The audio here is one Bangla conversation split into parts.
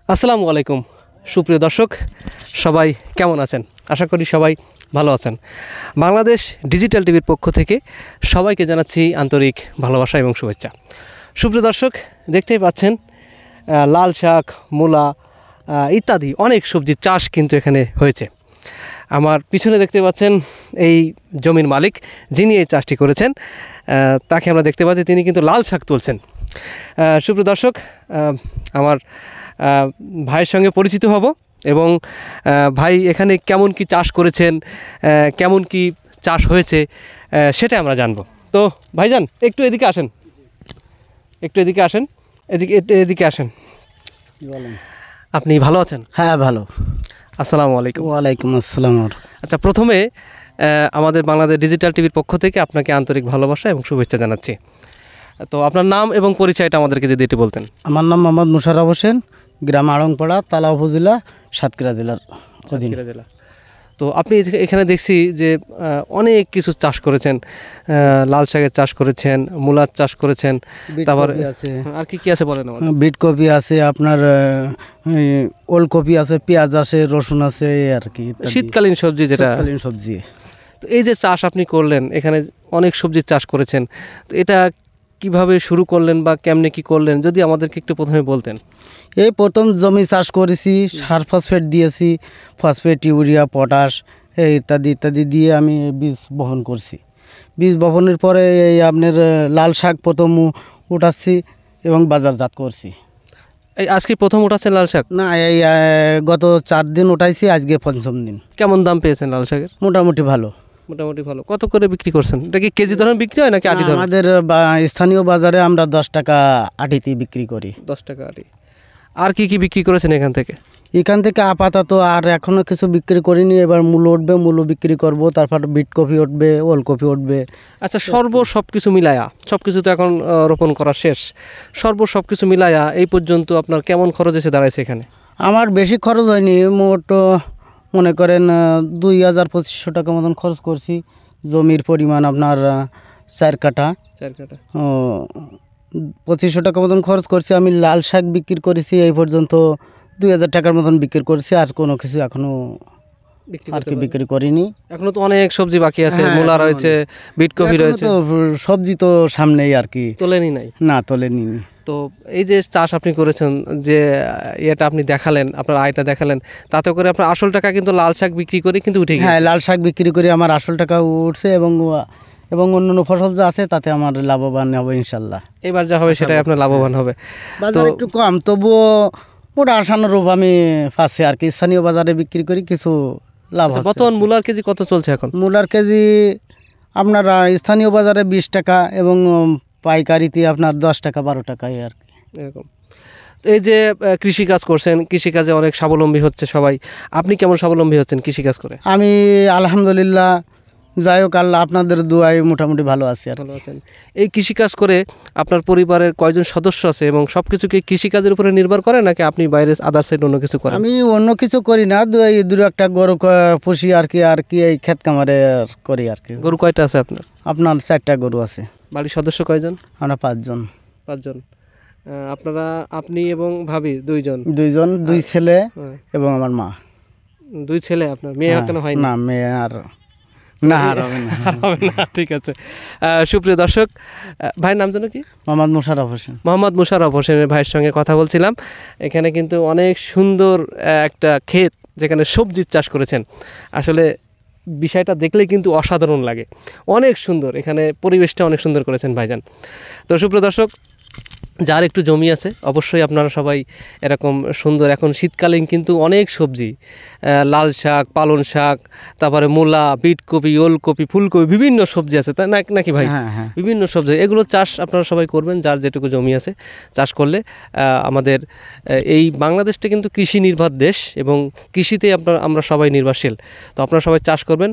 আসসালামু আলাইকুম সুপ্রিয় দর্শক, সবাই কেমন আছেন? আশা করি সবাই ভালো আছেন। বাংলাদেশ ডিজিটাল টিভির পক্ষ থেকে সবাইকে জানাচ্ছি আন্তরিক ভালোবাসা এবং শুভেচ্ছা। সুপ্রিয় দর্শক, দেখতেই পাচ্ছেন লাল শাক, মূলা ইত্যাদি অনেক সবজির চাষ কিন্তু এখানে হয়েছে। আমার পিছনে দেখতে পাচ্ছেন এই জমির মালিক, যিনি এই চাষটি করেছেন, তাকে আমরা দেখতে পাচ্ছি তিনি কিন্তু লাল শাক তুলছেন। সুপ্রিয় দর্শক, আমার ভাইয়ের সঙ্গে পরিচিত হব এবং ভাই এখানে কেমন কি চাষ করেছেন, কেমন কি চাষ হয়েছে সেটা আমরা জানব। তো ভাইজান একটু এদিকে আসেন, এদিকে আসেন। আপনি ভালো আছেন? হ্যাঁ, ভালো। আসসালামু আলাইকুম। ওয়ালাইকুম আসসালাম। আচ্ছা, প্রথমে আমাদের বাংলাদেশ ডিজিটাল টিভির পক্ষ থেকে আপনাকে আন্তরিক ভালোবাসা এবং শুভেচ্ছা জানাচ্ছি। তো আপনার নাম এবং পরিচয়টা আমাদেরকে যদি একটু বলতেন। আমার নাম মোহাম্মদ মুশাররফ হোসেন, গ্রাম আড়ংপাড়া, তালা উপজেলা, সাতক্ষীরা জেলার অধীন। জেলা। তো আপনি এখানে দেখছি যে অনেক কিছু চাষ করেছেন, লাল শাকের চাষ করেছেন, মূলার চাষ করেছেন, তারপর আছে আর কি কি আছে বলেন আমাদের। বিট কপি আছে, আপনার ওলকপি আছে, পেঁয়াজ আছে, রসুন আছে, এই আর কি শীতকালীন সবজি, যেটা শীতকালীন সবজি। তো এই যে চাষ আপনি করলেন, এখানে অনেক সবজির চাষ করেছেন, তো এটা কিভাবে শুরু করলেন বা কেমনে কি করলেন যদি আমাদেরকে একটু প্রথমে বলতেন। এই প্রথম জমি চাষ করেছি, সার ফসফেট দিয়েছি, ফসফেট, ইউরিয়া, পটাশ ইত্যাদি ইত্যাদি দিয়ে আমি বীজ বপন করছি। বীজ বপনের পরে এই আপনার লাল শাক প্রথম উঠাচ্ছি এবং বাজারজাত করছি। এই আজকে প্রথম উঠাচ্ছেন লাল শাক? না, এই গত 4 দিন উঠাইছি, আজকে 5ম দিন। কেমন দাম পেয়েছেন লাল শাকের? মোটামুটি ভালো। মোটামুটি ভালো। কত করে বিক্রি করছেন? এটা কি কেজি ধরনের বিক্রি হয় নাকি আটি ধরনের? আমাদের স্থানীয় বাজারে আমরা 10 টাকা আটিতে বিক্রি করি। 10 টাকা আটি। আর কি কি বিক্রি করেছেন এখান থেকে? এখান থেকে আপাতত আর এখনও কিছু বিক্রি করিনি। এবার মূলো উঠবে, মূলো বিক্রি করব, তারপর বিট কপি উঠবে, ওলকপি উঠবে। আচ্ছা, সব কিছু মিলায়া, সব কিছু তো এখন রোপণ করা শেষ, সব কিছু মিলায়া এই পর্যন্ত আপনার কেমন খরচ এসে দাঁড়াইছে এখানে? আমার বেশি খরচ হয়নি, মোট মনে করেন 2000-2500 টাকা মতন খরচ করছি। জমির পরিমাণ আপনার 4 কাঠা। 4 কাঠা। 2500 টাকা মতন খরচ করছি। আমি লাল শাক বিক্রি করেছি এই পর্যন্ত 2000 টাকার মতন বিক্রি করেছি। আর কোনো কিছু এখনও আর কি বিক্রি করিনি। এখনো তো অনেক সবজি বাকি আছে, মূলা রয়েছে, বিট কপি রয়েছে, সবজি তো সামনেই আর কি তোলেনি নাই। না, তোলেনি। তো এই যে চাষ আপনি করেছেন, যে এটা আপনি দেখালেন, আপনার আয়টা দেখালেন, তাতে করে আপনার আসল টাকা কিন্তু লাল শাক বিক্রি করে কিন্তু উঠে গেছে। হ্যাঁ, লাল শাক বিক্রি করে আমার আসল টাকা উঠছে এবং অন্যান্য ফসল যা আছে তাতে আমার লাভবান হবে ইনশাল্লাহ। এবার যা হবে সেটাই আপনার লাভবান হবে। বাজার একটু কম, তবুও মোটা আশানুরূপ আমি পাচ্ছি আর কি। স্থানীয় বাজারে বিক্রি করি, কিছু লাভ আছে। বর্তমান মূলার কেজি কত চলছে এখন? মূলার কেজি আপনার স্থানীয় বাজারে 20 টাকা এবং পাইকারিতে আপনার 10 টাকা 12 টাকাই আর কি, এরকম। এই যে কৃষিকাজ করছেন, কৃষিকাজে অনেক স্বাবলম্বী হচ্ছে সবাই, আপনি কেমন স্বাবলম্বী হচ্ছেন কৃষিকাজ করে? আমি আলহামদুলিল্লাহ, যাই হোক আল্লাহ আপনাদের দোয়ায় মোটামুটি ভালো আছি আর। ভালো আছেন। এই কৃষিকাজ করে আপনার পরিবারের কয়জন সদস্য আছে এবং সব কিছু কি কৃষিকাজের উপরে নির্ভর করে নাকি আপনি বাইরে আদার সাইড অন্য কিছু করেন? আমি অন্য কিছু করি না, দু একটা গরু পুষি আর কি এই ক্ষেত কামারে করি আর কি। গরু কয়টা আছে আপনার? আপনার 4টা গরু আছে। বাড়ির সদস্য কয়জন? আমরা 5 জন। 5 জন। আপনারা, আপনি এবং ভাবি 2 জন? 2 জন, 2 ছেলে এবং আমার মা। 2 ছেলে। আপনার মেয়ে কেন হয় না? মেয়ে আর না, হবে না। ঠিক আছে। সুপ্রিয় দর্শক, ভাইয়ের নাম যেন কি? মোহাম্মদ মুশাররফ হোসেন। মোহাম্মদ মুশাররফ হোসেনের ভাইয়ের সঙ্গে কথা বলছিলাম। এখানে কিন্তু অনেক সুন্দর একটা ক্ষেত, যেখানে সবজির চাষ করেছেন। আসলে বিষয়টা দেখলেই কিন্তু অসাধারণ লাগে, অনেক সুন্দর। এখানে পরিবেশটা অনেক সুন্দর করেছেন ভাইজান। তো সুপ্রিয় দর্শক, যার একটু জমি আছে অবশ্যই আপনারা সবাই এরকম সুন্দর, এখন শীতকালীন কিন্তু অনেক সবজি, লাল শাক, পালন শাক, তারপরে মূলা, বিট কপি, ওলকপি, ফুলকপি, বিভিন্ন সবজি আছে, তাই নাকি ভাই? হ্যাঁ। বিভিন্ন সবজি, এগুলো চাষ আপনারা সবাই করবেন, যার যেটুকু জমি আছে। চাষ করলে আমাদের এই বাংলাদেশটা কিন্তু কৃষি নির্ভর দেশ এবং কৃষিতে আমরা সবাই নির্ভরশীল। তো আপনারা সবাই চাষ করবেন।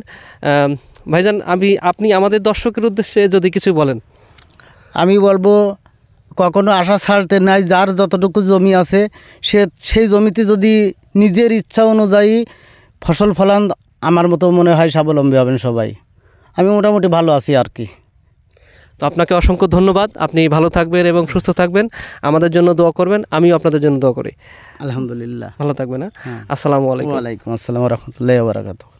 ভাইজান, আপনি আমাদের দর্শকের উদ্দেশ্যে যদি কিছু বলেন। আমি বলবো, কখনো আশা ছাড়তে নাই। যার যতটুকু জমি আছে সেই জমিতে যদি নিজের ইচ্ছা অনুযায়ী ফসল ফলান, আমার মতো মনে হয় স্বাবলম্বী হবেন সবাই। আমি মোটামুটি ভালো আছি আর কি। তো আপনাকে অসংখ্য ধন্যবাদ। আপনি ভালো থাকবেন এবং সুস্থ থাকবেন, আমাদের জন্য দোয়া করবেন, আমিও আপনাদের জন্য দোয়া করি। আলহামদুলিল্লাহ। ভালো থাকবেন। হ্যাঁ। আসসালামু আলাইকুম। ওয়ালাইকুম আসসালাম রহমতুল্লাহ বারাকাতু।